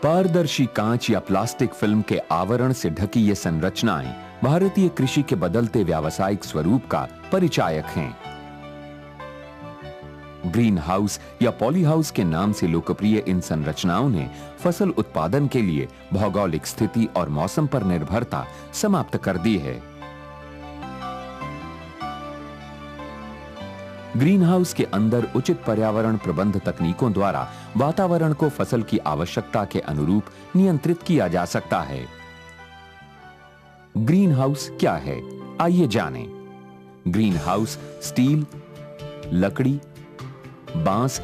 पारदर्शी कांच या प्लास्टिक फिल्म के आवरण से ढकी ये संरचनाएं भारतीय कृषि के बदलते व्यावसायिक स्वरूप का परिचायक हैं। ग्रीन हाउस या पॉली हाउस के नाम से लोकप्रिय इन संरचनाओं ने फसल उत्पादन के लिए भौगोलिक स्थिति और मौसम पर निर्भरता समाप्त कर दी है। ग्रीन हाउस के अंदर उचित पर्यावरण प्रबंध तकनीकों द्वारा वातावरण को फसल की आवश्यकता के अनुरूप नियंत्रित किया जा सकता है। ग्रीन हाउस क्या है, आइए जानें। ग्रीन हाउस स्टील, लकड़ी, बांस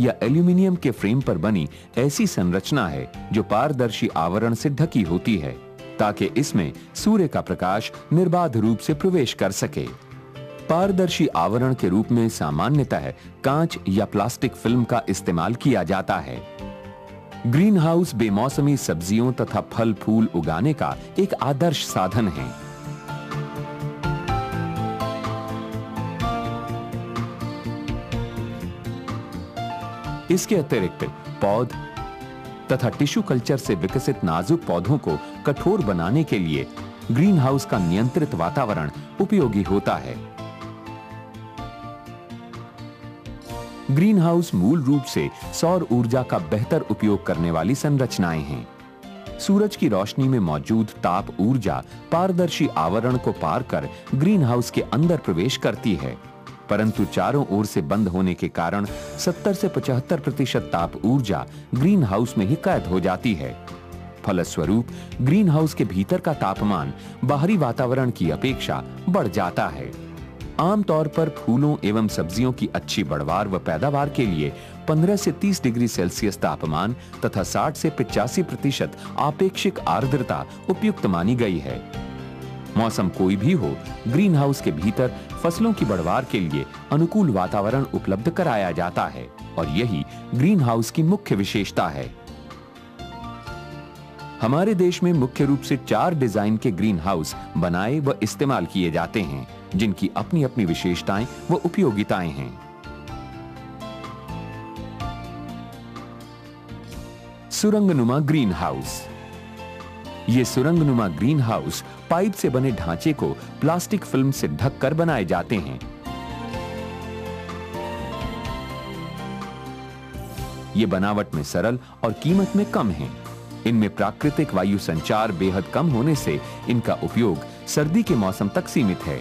या एल्यूमीनियम के फ्रेम पर बनी ऐसी संरचना है जो पारदर्शी आवरण से ढकी होती है ताकि इसमें सूर्य का प्रकाश निर्बाध रूप से प्रवेश कर सके। पारदर्शी आवरण के रूप में सामान्यतः कांच या प्लास्टिक फिल्म का इस्तेमाल किया जाता है। ग्रीन हाउस बेमौसमी सब्जियों तथा फल फूल उगाने का एक आदर्श साधन है। इसके अतिरिक्त पौध तथा टिश्यू कल्चर से विकसित नाजुक पौधों को कठोर बनाने के लिए ग्रीन हाउस का नियंत्रित वातावरण उपयोगी होता है। ग्रीन हाउस मूल रूप से सौर ऊर्जा का बेहतर उपयोग करने वाली संरचनाएं हैं। सूरज की रोशनी में मौजूद ताप ऊर्जा पारदर्शी आवरण को पार कर ग्रीन हाउस के अंदर प्रवेश करती है, परंतु चारों ओर से बंद होने के कारण 70 से 75% ताप ऊर्जा ग्रीन हाउस में ही कैद हो जाती है। फलस्वरूप ग्रीन हाउस के भीतर का तापमान बाहरी वातावरण की अपेक्षा बढ़ जाता है। आमतौर पर फूलों एवं सब्जियों की अच्छी बढ़वार व पैदावार के लिए 15 से 30 डिग्री सेल्सियस तापमान तथा 60 से 85% आपेक्षिक आर्द्रता उपयुक्त मानी गई है। मौसम कोई भी हो, ग्रीन हाउस के भीतर फसलों की बढ़वार के लिए अनुकूल वातावरण उपलब्ध कराया जाता है और यही ग्रीन हाउस की मुख्य विशेषता है। हमारे देश में मुख्य रूप से 4 डिजाइन के ग्रीन हाउस बनाए व इस्तेमाल किए जाते हैं, जिनकी अपनी अपनी विशेषताएं व उपयोगिताएं हैं। सुरंगनुमा ग्रीन हाउस। ये सुरंगनुमा ग्रीन हाउस पाइप से बने ढांचे को प्लास्टिक फिल्म से ढककर बनाए जाते हैं। ये बनावट में सरल और कीमत में कम है। इनमें प्राकृतिक वायु संचार बेहद कम होने से इनका उपयोग सर्दी के मौसम तक सीमित है।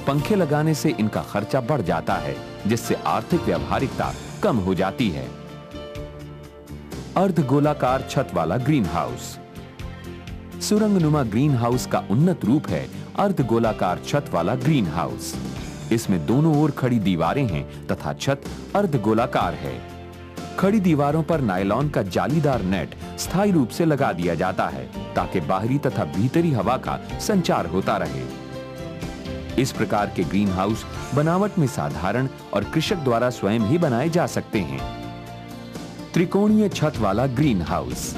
पंखे लगाने से इनका खर्चा बढ़ जाता है, जिससे आर्थिक व्यावहारिकता कम हो जाती है। अर्धगोलाकार छत वाला ग्रीन हाउस। सुरंगनुमा ग्रीन हाउस का उन्नत रूप है अर्धगोलाकार छत वाला ग्रीन हाउस। इसमें दोनों ओर खड़ी दीवारें हैं तथा छत अर्धगोलाकार है। खड़ी दीवारों पर नायलॉन का जालीदार नेट स्थायी रूप से लगा दिया जाता है ताकि बाहरी तथा भीतरी हवा का संचार होता रहे। इस प्रकार के ग्रीन हाउस बनावट में साधारण और कृषक द्वारा स्वयं ही बनाए जा सकते हैं। त्रिकोणीय छत वाला ग्रीन हाउस।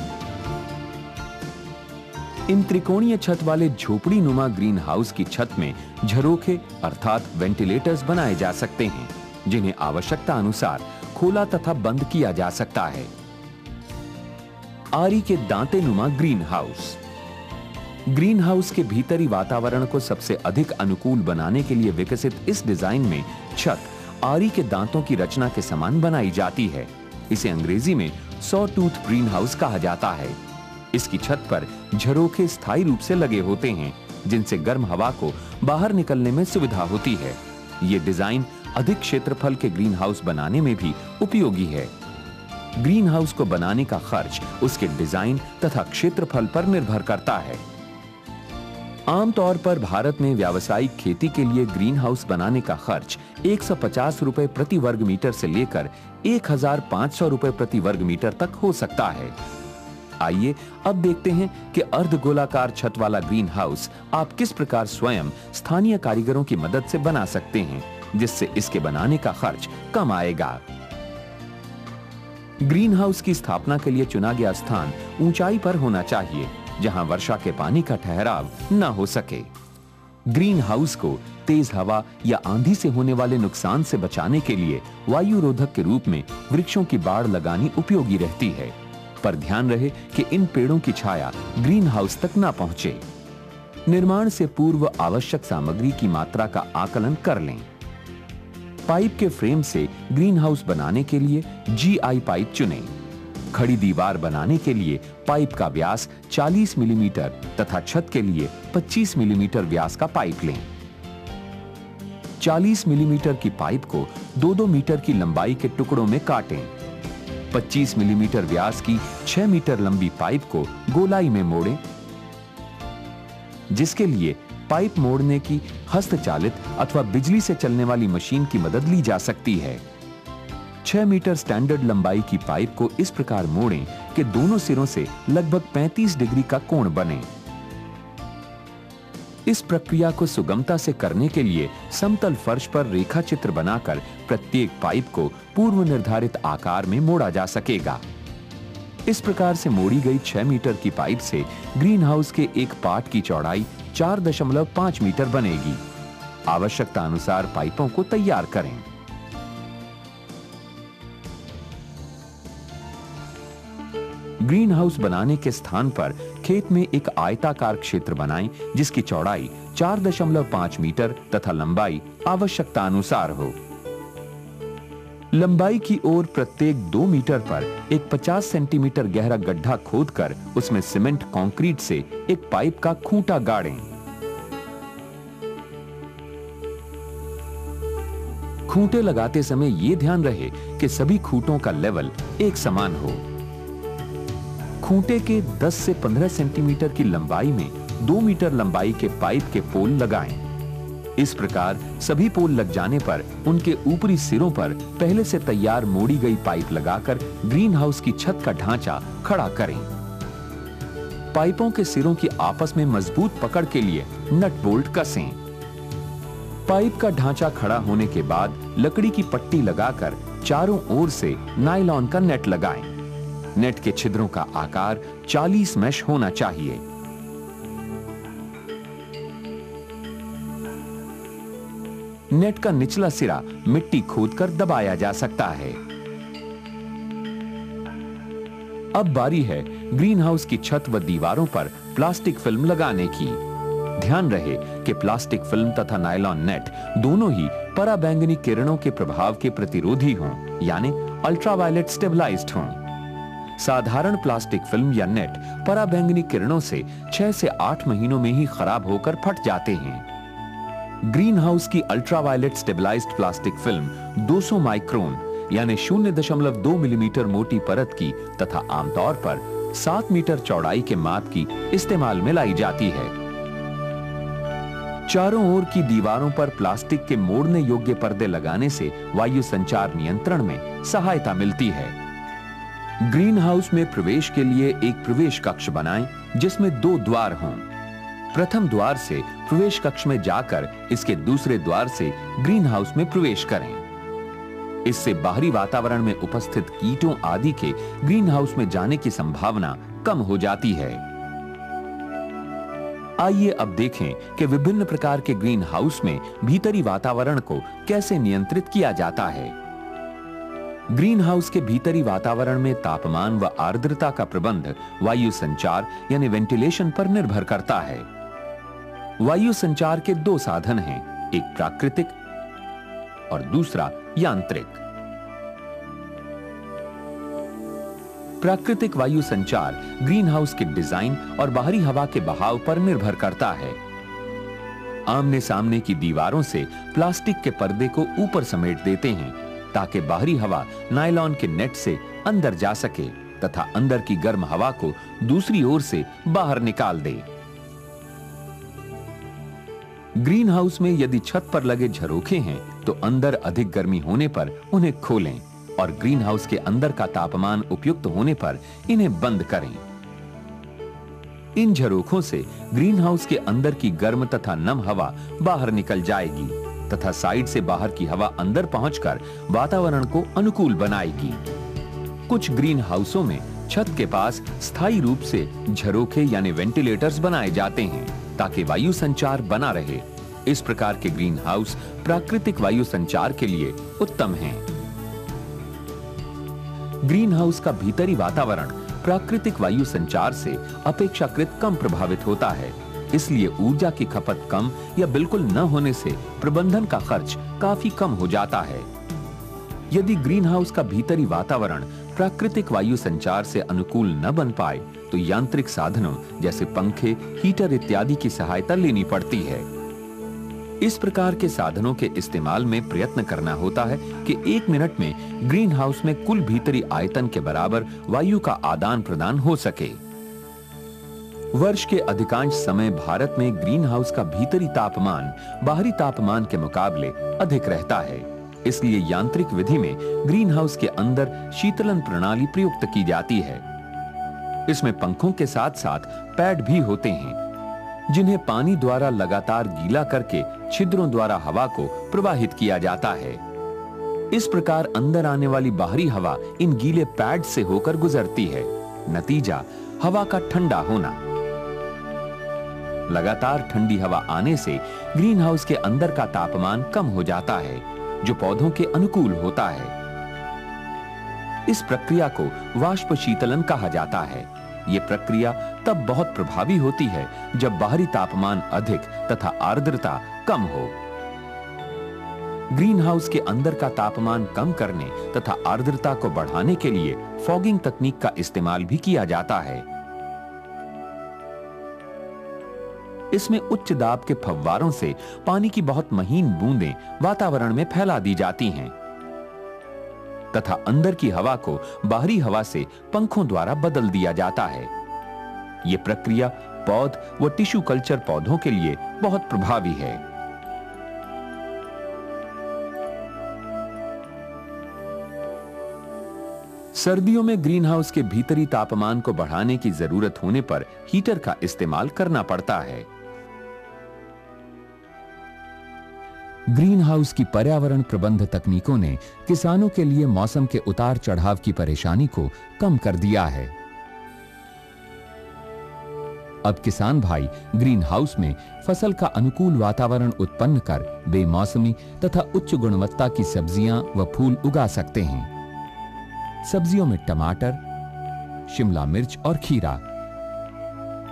इन त्रिकोणीय छत वाले झोपड़ी नुमा ग्रीन हाउस की छत में झरोखे अर्थात वेंटिलेटर्स बनाए जा सकते हैं, जिन्हें आवश्यकता अनुसार खोला तथा बंद किया जा सकता है। आरी के दांते नुमा ग्रीन हाउस। ग्रीन हाउस के भीतरी वातावरण को सबसे अधिक अनुकूल बनाने के लिए विकसित इस डिजाइन में छत आरी के दांतों की रचना के समान बनाई जाती है। इसे अंग्रेजी में सॉ टूथ ग्रीन हाउस कहा जाता है। इसकी छत पर झरोखे स्थायी रूप से लगे होते हैं, जिनसे गर्म हवा को बाहर निकलने में सुविधा होती है। ये डिजाइन अधिक क्षेत्रफल के ग्रीन हाउस बनाने में भी उपयोगी है। ग्रीन हाउस को बनाने का खर्च उसके डिजाइन तथा क्षेत्रफल पर निर्भर करता है। आमतौर पर भारत में व्यावसायिक खेती के लिए ग्रीन हाउस बनाने का खर्च 150 रुपए प्रति वर्ग मीटर से लेकर 1500 रुपए प्रति वर्ग मीटर तक हो सकता है। आइए अब देखते हैं कि अर्धगोलाकार छत वाला ग्रीन हाउस आप किस प्रकार स्वयं स्थानीय कारीगरों की मदद से बना सकते हैं, जिससे इसके बनाने का खर्च कम आएगा। ग्रीन हाउस की स्थापना के लिए चुना गया स्थान ऊंचाई पर होना चाहिए, जहां वर्षा के पानी का ठहराव न हो सके। ग्रीन हाउस को तेज हवा या आंधी से होने वाले नुकसान से बचाने के लिए वायु रोधक के रूप में वृक्षों की बाड़ लगानी उपयोगी रहती है। पर ध्यान रहे कि इन पेड़ों की छाया ग्रीन हाउस तक ना पहुंचे। निर्माण से पूर्व आवश्यक सामग्री की मात्रा का आकलन कर लें। पाइप के फ्रेम से ग्रीन हाउस बनाने के लिए GI पाइप चुनें। खड़ी दीवार बनाने के लिए पाइप का व्यास 40 मिलीमीटर तथा छत के लिए 25 मिलीमीटर व्यास का पाइप लें। 40 मिलीमीटर की पाइप को 2-2 मीटर की लंबाई के टुकड़ों में काटें। 25 मिलीमीटर व्यास की 6 मीटर लंबी पाइप को गोलाई में मोड़ें, जिसके लिए पाइप मोड़ने की हस्तचालित अथवा बिजली से चलने वाली मशीन की मदद ली जा सकती है। 6 मीटर स्टैंडर्ड लंबाई की पाइप को इस प्रकार मोड़ें कि दोनों सिरों से लगभग 35 डिग्री का कोण बने। इस प्रक्रिया को सुगमता से करने के लिए समतल फर्श पर रेखा चित्र बनाकर प्रत्येक पाइप को पूर्व निर्धारित आकार में मोड़ा जा सकेगा। इस प्रकार से मोड़ी गई 6 मीटर की पाइप से ग्रीन हाउस के एक पार्ट की चौड़ाई 4.5 मीटर बनेगी। आवश्यकता अनुसार पाइपों को तैयार करें। ग्रीन हाउस बनाने के स्थान पर खेत में एक आयताकार क्षेत्र बनाएं, जिसकी चौड़ाई 4.5 मीटर तथा लंबाई आवश्यकता अनुसार हो। लंबाई की ओर प्रत्येक 2 मीटर पर एक 50 सेंटीमीटर गहरा गड्ढा खोदकर उसमें सीमेंट कंक्रीट से एक पाइप का खूंटा गाड़ें। खूंटे लगाते समय यह ध्यान रहे कि सभी खूंटों का लेवल एक समान हो। खूंटे के 10 से 15 सेंटीमीटर की लंबाई में 2 मीटर लंबाई के पाइप के पोल लगाएं। इस प्रकार सभी पोल लग जाने पर उनके ऊपरी सिरों पर पहले से तैयार मोड़ी गई पाइप लगाकर ग्रीन हाउस की छत का ढांचा खड़ा करें। पाइपों के सिरों की आपस में मजबूत पकड़ के लिए नट बोल्ट कसें। पाइप का ढांचा खड़ा होने के बाद लकड़ी की पट्टी लगाकर चारों ओर से नायलॉन का नेट लगाएं। नेट के छिद्रों का आकार 40 मैश होना चाहिए। नेट का निचला सिरा मिट्टी खोदकर दबाया जा सकता है। अब बारी है ग्रीन हाउस की छत व दीवारों पर प्लास्टिक फिल्म लगाने की। ध्यान रहे कि प्लास्टिक फिल्म तथा नायलॉन नेट दोनों ही पराबैंगनी किरणों के प्रभाव के प्रतिरोधी हों, यानी अल्ट्रावायलेट स्टेबलाइज्ड हों। साधारण प्लास्टिक फिल्म या नेट पराबैंगनी किरणों से 6 से 8 महीनों में ही खराब होकर फट जाते हैं। ग्रीन हाउस की ultraviolet stabilised plastic film 200 micron यानी 0.2 मिलीमीटर मोटी परत की तथा आमतौर पर 7 मीटर चौड़ाई के माप की इस्तेमाल में लाई जाती है। चारों ओर की दीवारों पर प्लास्टिक के मोड़ने योग्य पर्दे लगाने से वायु संचार नियंत्रण में सहायता मिलती है। ग्रीन हाउस में प्रवेश के लिए एक प्रवेश कक्ष बनाएं, जिसमें 2 द्वार हों। प्रथम द्वार से प्रवेश कक्ष में जाकर इसके दूसरे द्वार से ग्रीन हाउस में प्रवेश करें। इससे बाहरी वातावरण में उपस्थित कीटों आदि के ग्रीन हाउस में जाने की संभावना कम हो जाती है। आइए अब देखें कि विभिन्न प्रकार के ग्रीन हाउस में भीतरी वातावरण को कैसे नियंत्रित किया जाता है। ग्रीन हाउस के भीतरी वातावरण में तापमान व आर्द्रता का प्रबंध वायु संचार यानी वेंटिलेशन पर निर्भर करता है। वायु संचार के 2 साधन हैं, एक प्राकृतिक और दूसरा यांत्रिक। प्राकृतिक वायु संचार ग्रीन हाउस के डिजाइन और बाहरी हवा के बहाव पर निर्भर करता है। आमने सामने की दीवारों से प्लास्टिक के पर्दे को ऊपर समेट देते हैं ताकि बाहरी हवा नायलॉन के नेट से अंदर जा सके तथा अंदर की गर्म हवा को दूसरी ओर से बाहर निकाल दे। ग्रीन हाउस में यदि छत पर लगे झरोखे हैं तो अंदर अधिक गर्मी होने पर उन्हें खोलें और ग्रीन हाउस के अंदर का तापमान उपयुक्त होने पर इन्हें बंद करें। इन झरोखों से ग्रीन हाउस के अंदर की गर्म तथा नम हवा बाहर निकल जाएगी तथा साइड से बाहर की हवा अंदर पहुंचकर वातावरण को अनुकूल बनाएगी। कुछ ग्रीन हाउसों में छत के पास स्थायी रूप से झरोखे यानी वेंटिलेटर्स बनाए जाते हैं ताकि वायु संचार बना रहे। इस प्रकार के ग्रीन हाउस प्राकृतिक वायु संचार के लिए उत्तम हैं। ग्रीन हाउस का भीतरी वातावरण प्राकृतिक वायु संचार से अपेक्षाकृत कम प्रभावित होता है। इसलिए ऊर्जा की खपत कम या बिल्कुल न होने से प्रबंधन का खर्च काफी कम हो जाता है। यदि ग्रीन हाउस का भीतरी वातावरण प्राकृतिक वायु संचार से अनुकूल न बन पाए तो यांत्रिक साधनों जैसे पंखे, हीटर इत्यादि की सहायता लेनी पड़ती है। इस प्रकार के साधनों के इस्तेमाल में प्रयत्न करना होता है कि 1 मिनट में ग्रीन हाउस में कुल भीतरी आयतन के बराबर वायु का आदान प्रदान हो सके। वर्ष के अधिकांश समय भारत में ग्रीन हाउस का भीतरी तापमान बाहरी तापमान के मुकाबले अधिक रहता है। इसलिए यांत्रिक विधि में ग्रीन हाउस के अंदर शीतलन प्रणाली प्रयुक्त की जाती है। इसमें पंखों के साथ साथ पैड भी होते हैं, जिन्हें पानी द्वारा लगातार गीला करके छिद्रों द्वारा हवा को प्रवाहित किया जाता है। इस प्रकार अंदर आने वाली बाहरी हवा इन गीले पैड से होकर गुजरती है। नतीजा हवा का ठंडा होना। लगातार ठंडी हवा आने से ग्रीन हाउस के अंदर का तापमान कम हो जाता है, जो पौधों के अनुकूल होता है। इस प्रक्रिया को वाष्प शीतलन कहा जाता है। यह प्रक्रिया तब बहुत प्रभावी होती है जब बाहरी तापमान अधिक तथा आर्द्रता कम हो। ग्रीन हाउस के अंदर का तापमान कम करने तथा आर्द्रता को बढ़ाने के लिए फॉगिंग तकनीक का इस्तेमाल भी किया जाता है। इसमें उच्च दाब के फव्वारों से पानी की बहुत महीन बूंदें वातावरण में फैला दी जाती हैं तथा अंदर की हवा को बाहरी हवा से पंखों द्वारा बदल दिया जाता है। यह प्रक्रिया पौध व टिश्यू कल्चर पौधों के लिए बहुत प्रभावी है। सर्दियों में ग्रीन हाउस के भीतरी तापमान को बढ़ाने की जरूरत होने पर हीटर का इस्तेमाल करना पड़ता है। ग्रीन हाउस की पर्यावरण प्रबंध तकनीकों ने किसानों के लिए मौसम के उतार चढ़ाव की परेशानी को कम कर दिया है। अब किसान भाई ग्रीन हाउस में फसल का अनुकूल वातावरण उत्पन्न कर बेमौसमी तथा उच्च गुणवत्ता की सब्जियां व फूल उगा सकते हैं। सब्जियों में टमाटर, शिमला मिर्च और खीरा,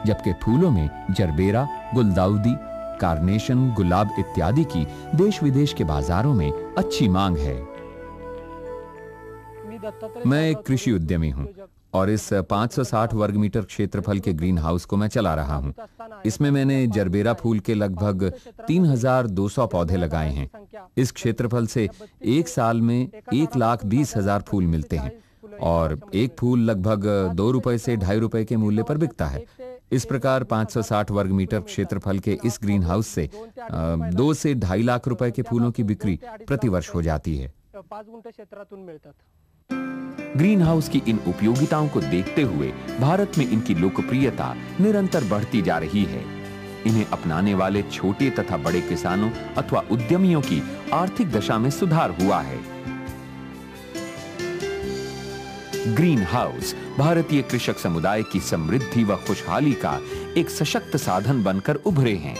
जबकि फूलों में जरबेरा, गुलदाउदी, कार्नेशन, गुलाब इत्यादि की देश विदेश के बाजारों में अच्छी मांग है। मैं एक कृषि उद्यमी हूं और इस 560 वर्ग मीटर क्षेत्रफल के ग्रीन हाउस को मैं चला रहा हूं। इसमें मैंने जरबेरा फूल के लगभग 3200 पौधे लगाए हैं। इस क्षेत्रफल से एक साल में 1,20,000 फूल मिलते हैं और एक फूल लगभग 2 रुपए से 2.5 रुपए के मूल्य पर बिकता है। इस प्रकार 560 वर्ग मीटर क्षेत्रफल के इस ग्रीन हाउस से 2 से 2.5 लाख रुपए के फूलों की बिक्री प्रतिवर्ष हो जाती है। ग्रीन हाउस की इन उपयोगिताओं को देखते हुए भारत में इनकी लोकप्रियता निरंतर बढ़ती जा रही है। इन्हें अपनाने वाले छोटे तथा बड़े किसानों अथवा उद्यमियों की आर्थिक दशा में सुधार हुआ है। ग्रीन हाउस भारतीय कृषक समुदाय की समृद्धि व खुशहाली का एक सशक्त साधन बनकर उभरे हैं।